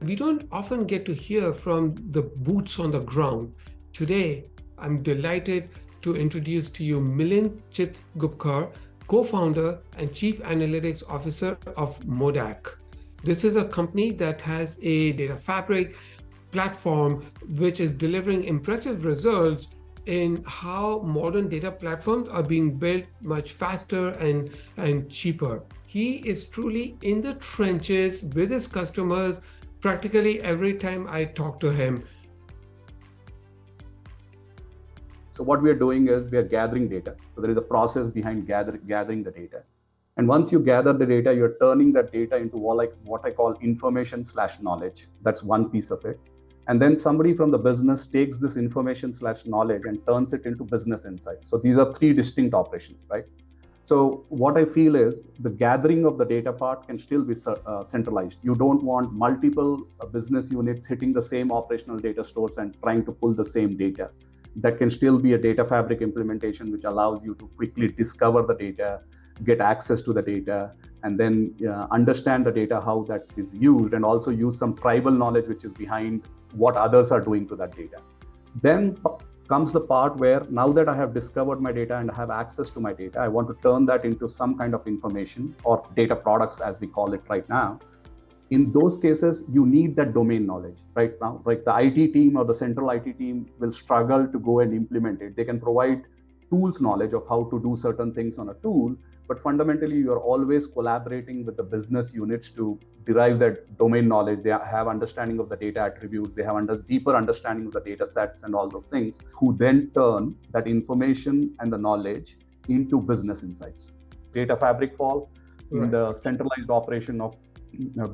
We don't often get to hear from the boots on the ground. Today, I'm delighted to introduce to you Milind Chitgupakar, co-founder and chief analytics officer of Modak. This is a company that has a data fabric platform which is delivering impressive results in how modern data platforms are being built much faster and cheaper. He is truly in the trenches with his customers practically every time I talk to him. So what we are doing is we are gathering data. So there is a process behind gathering the data. And once you gather the data, you're turning that data into what I call information/knowledge. That's one piece of it. And then somebody from the business takes this information/knowledge and turns it into business insights. So these are three distinct operations, right? So what I feel is the gathering of the data part can still be centralized. You don't want multiple business units hitting the same operational data stores and trying to pull the same data. That can still be a data fabric implementation, which allows you to quickly discover the data, get access to the data, and then understand the data, how that is used, and also use some tribal knowledge which is behind what others are doing to that data. Then comes the part where now that I have discovered my data and I have access to my data, I want to turn that into some kind of information or data products as we call it right now. In those cases, you need that domain knowledge right now. Like the IT team or the central IT team will struggle to go and implement it. They can provide tools knowledge of how to do certain things on a tool, but fundamentally you're always collaborating with the business units to derive that domain knowledge. They have understanding of the data attributes, they have deeper understanding of the data sets and all those things, who then turn that information and the knowledge into business insights. Data fabric fall in the centralized operation of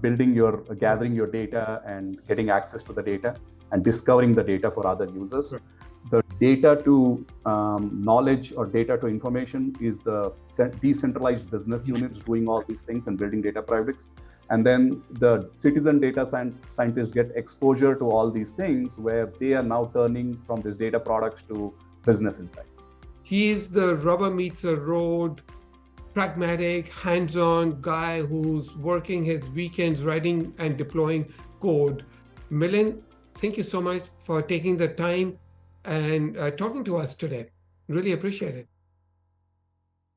gathering your data and getting access to the data and discovering the data for other users. Right. The data to knowledge or data to information is the decentralized business units doing all these things and building data fabrics. And then the citizen data scientists get exposure to all these things where they are now turning from these data products to business insights. He's the rubber meets the road, pragmatic, hands-on guy who's working his weekends writing and deploying code. Milind, thank you so much for taking the time and talking to us today. Really appreciate it.